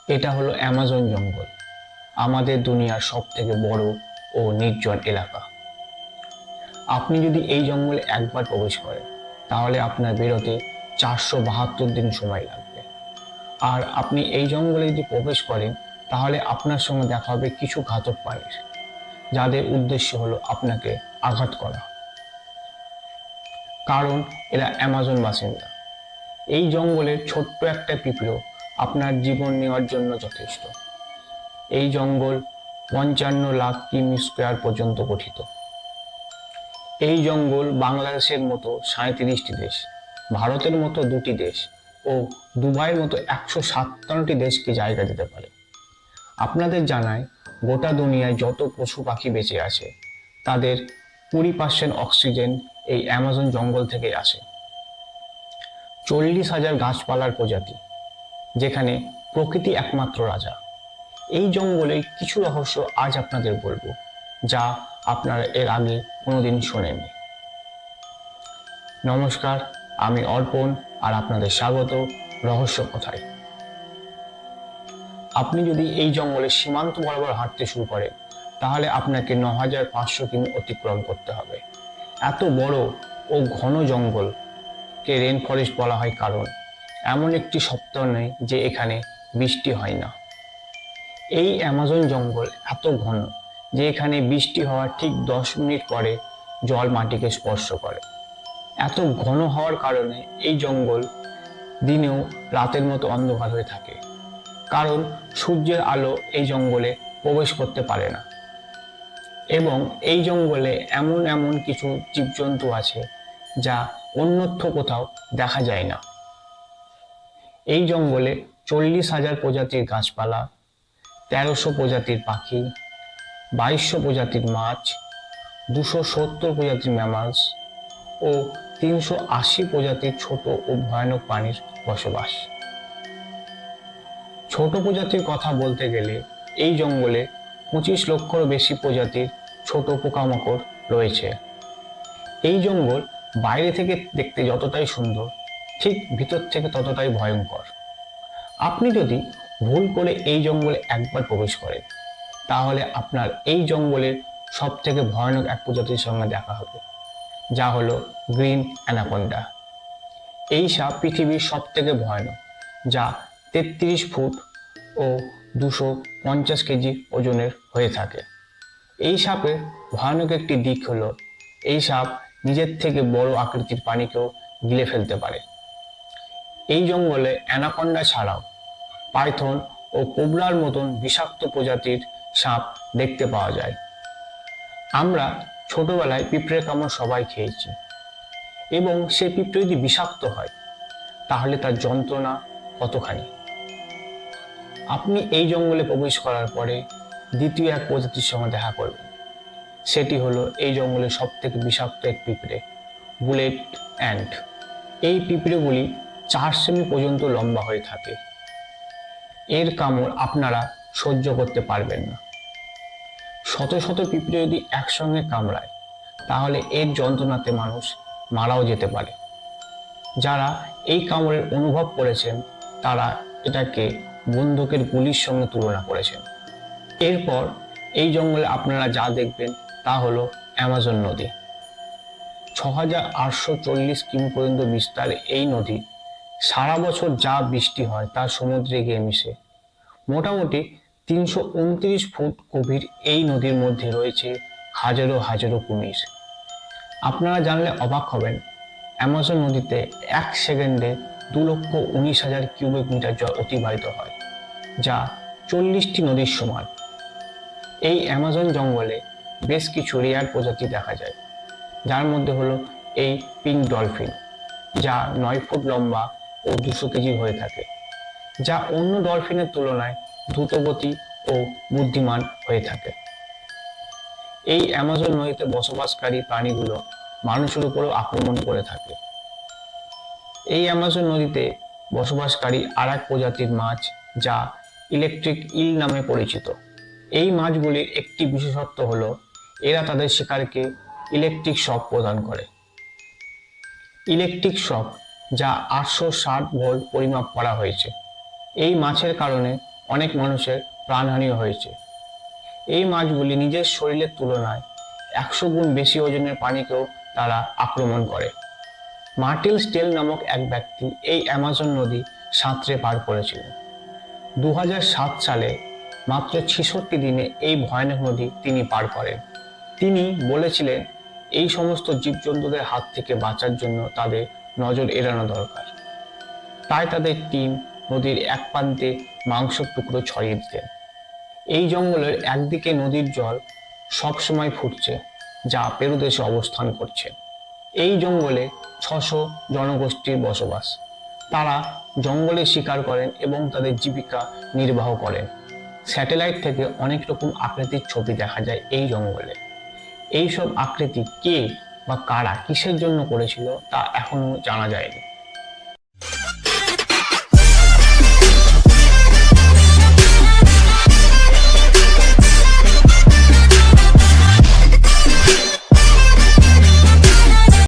এটা হলো অ্যামাজন জঙ্গল, আমাদের দুনিয়ার সব থেকে বড় ও নির্জন এলাকা। আপনি যদি এই জঙ্গলে একবার প্রবেশ করেন তাহলে আপনার বেরোতে 472 দিন সময় লাগবে। আর আপনি এই জঙ্গলে যদি প্রবেশ করেন তাহলে আপনার সঙ্গে দেখা হবে কিছু ঘাতক প্রাণীর, যাদের উদ্দেশ্য হলো আপনাকে আঘাত করা, কারণ এরা অ্যামাজন বাসিন্দা। এই জঙ্গলের ছোট্ট একটা পিঁপড়েও আপনার জীবন নেওয়ার জন্য যথেষ্ট। এই জঙ্গল 55 লাখ কিমি স্কোয়ার পর্যন্ত গঠিত। এই জঙ্গল বাংলাদেশের মতো 37টি দেশ, ভারতের মতো 2টি দেশ ও দুবাইয়ের মতো 157টি দেশকে জায়গা দিতে পারে। আপনাদের জানায়, গোটা দুনিয়ায় যত পশু পাখি বেঁচে আছে তাদের 20% অক্সিজেন এই অ্যামাজন জঙ্গল থেকে আসে। 40,000 গাছপালার প্রজাতি, যেখানে প্রকৃতি একমাত্র রাজা। এই জঙ্গলের কিছু রহস্য আজ আপনাদের বলবো, যা আপনারা এর আগে কোনোদিন শোনেননি। নমস্কার, আমি অর্পণ আর আপনাদের স্বাগত রহস্য কথায়। আপনি যদি এই জঙ্গলের সীমান্ত বরাবর হাঁটতে শুরু করেন তাহলে আপনাকে 9,500 কিমি অতিক্রম করতে হবে। এত বড় ও ঘন জঙ্গলকে রেন ফরেস্ট বলা হয়, কারণ এমন একটি সপ্তাহ নেই যে এখানে বৃষ্টি হয় না। এই অ্যামাজন জঙ্গল এত ঘন যে এখানে বৃষ্টি হওয়ার ঠিক 10 মিনিট পরে জল মাটিকে স্পর্শ করে। এত ঘন হওয়ার কারণে এই জঙ্গল দিনেও রাতের মতো অন্ধকার হয়ে থাকে, কারণ সূর্যের আলো এই জঙ্গলে প্রবেশ করতে পারে না। এবং এই জঙ্গলে এমন এমন কিছু জীবজন্তু আছে যা অন্যত্র কোথাও দেখা যায় না। এই জঙ্গলে 40,000 প্রজাতির গাছপালা, 1300 প্রজাতির পাখি, 2200 প্রজাতির মাছ, 270 প্রজাতির ম্যামালস ও 380 প্রজাতির ছোট ও ভয়ানক প্রাণীর বসবাস। ছোট প্রজাতির কথা বলতে গেলে এই জঙ্গলে 25 লক্ষেরও বেশি প্রজাতির ছোট পোকামাকড় রয়েছে। এই জঙ্গল বাইরে থেকে দেখতে যতটাই সুন্দর, ঠিক ভিতর থেকে ততটাই ভয়ঙ্কর। আপনি যদি ভুল করে এই জঙ্গলে একবার প্রবেশ করেন তাহলে আপনার এই জঙ্গলের সব থেকে ভয়ানক এক প্রজাতির সঙ্গে দেখা হবে, যা হলো গ্রিন অ্যানাকোন্ডা। এই সাপ পৃথিবীর সব থেকে ভয়ানক, যা 33 ফুট ও 250 কেজি ওজনের হয়ে থাকে। এই সাপের ভয়ানক একটি দিক হলো এই সাপ নিজের থেকে বড় আকৃতির প্রাণীকেও গিলে ফেলতে পারে। এই জঙ্গলে অ্যানাকোন্ডা ছাড়াও পাইথন ও কোবরার মতন বিষাক্ত প্রজাতির সাপ দেখতে পাওয়া যায়। আমরা ছোটবেলায় পিঁপড়ের কামড় সবাই খেয়েছি, এবং সে পিঁপড়ে যদি বিষাক্ত হয় তাহলে তার যন্ত্রণা কতখানি। আপনি এই জঙ্গলে প্রবেশ করার পরে দ্বিতীয় এক প্রজাতির সঙ্গে দেখা করবেন। সেটি হলো এই জঙ্গলের সব থেকে বিষাক্ত এক পিঁপড়ে, বুলেট অ্যান্ট। এই পিঁপড়েগুলি 4 সেমি পর্যন্ত লম্বা হয়ে থাকে। এর কামড় আপনারা সহ্য করতে পারবেন না। শত শত পিঁপড়ে যদি একসঙ্গে কামড়ায় তাহলে এর যন্ত্রণাতে মানুষ মারাও যেতে পারে। যারা এই কামড়ের অনুভব করেছেন তারা এটাকে বন্দুকের গুলির সঙ্গে তুলনা করেছেন। এরপর এই জঙ্গলে আপনারা যা দেখবেন তা হলো অ্যামাজন নদী। 6,840 কিমি পর্যন্ত বিস্তার এই নদী। সারা বছর যা বৃষ্টি হয় তা সমুদ্রে গিয়ে মিশে। মোটামুটি 329 ফুট গভীর এই নদীর মধ্যে রয়েছে হাজারো হাজারো কুমির। আপনারা জানলে অবাক হবেন, অ্যামাজন নদীতে 1 সেকেন্ডে 2,19,000 কিউবিক মিটার জল অতিবাহিত হয়, যা 40টি নদীর সমান। এই অ্যামাজন জঙ্গলে বেশ কিছু রেয়ার প্রজাতি দেখা যায়, যার মধ্যে হলো এই পিঙ্ক ডলফিন, যা 9 ফুট লম্বা ও 200 কেজি হয়ে থাকে, যা অন্য ডলফিনের তুলনায় দ্রুতগতি ও বুদ্ধিমান হয়ে থাকে। এই অ্যামাজন নদীতে বসবাসকারী প্রাণীগুলো মানুষের উপরেও আক্রমণ করে থাকে। এই অ্যামাজন নদীতে বসবাসকারী আর এক প্রজাতির মাছ, যা ইলেকট্রিক ইল নামে পরিচিত। এই মাছগুলির একটি বিশেষত্ব হলো এরা তাদের শিকারকে ইলেকট্রিক শক প্রদান করে। ইলেকট্রিক শক, যা 860 ভোল্ট পরিমাপ করা হয়েছে। এই মাছের কারণে অনেক মানুষের প্রাণহানি হয়েছে। এই মাছগুলি নিজের শরীরের তুলনায় 100 গুণ বেশি ওজনের প্রাণীকেও তারা আক্রমণ করে। মার্টিল স্টেল নামক এক ব্যক্তি এই অ্যামাজন নদী সাঁতরে পার করেছিলেন। 2007 সালে মাত্র 66 দিনে এই ভয়ানক নদী তিনি পার করেন। তিনি বলেছিলেন, এই সমস্ত জীবজন্তুদের হাত থেকে বাঁচার জন্য তাদের নজর এড়ানো দরকার। তাই তাদের টিম নদীর এক প্রান্তে মাংসের টুকরো ছড়িয়ে দিতেন। এই জঙ্গলের একদিকে নদীর জল সবসময় ফুটছে, যা পেরু দেশে অবস্থান করছে। এই জঙ্গলে 600 জনগোষ্ঠীর বসবাস। তারা জঙ্গলে শিকার করেন এবং তাদের জীবিকা নির্বাহ করেন। স্যাটেলাইট থেকে অনেক রকম আকৃতির ছবি দেখা যায় এই জঙ্গলে। এই সব আকৃতি কে বা কারা কিসের জন্য করেছিল তা এখনো জানা যায়নি।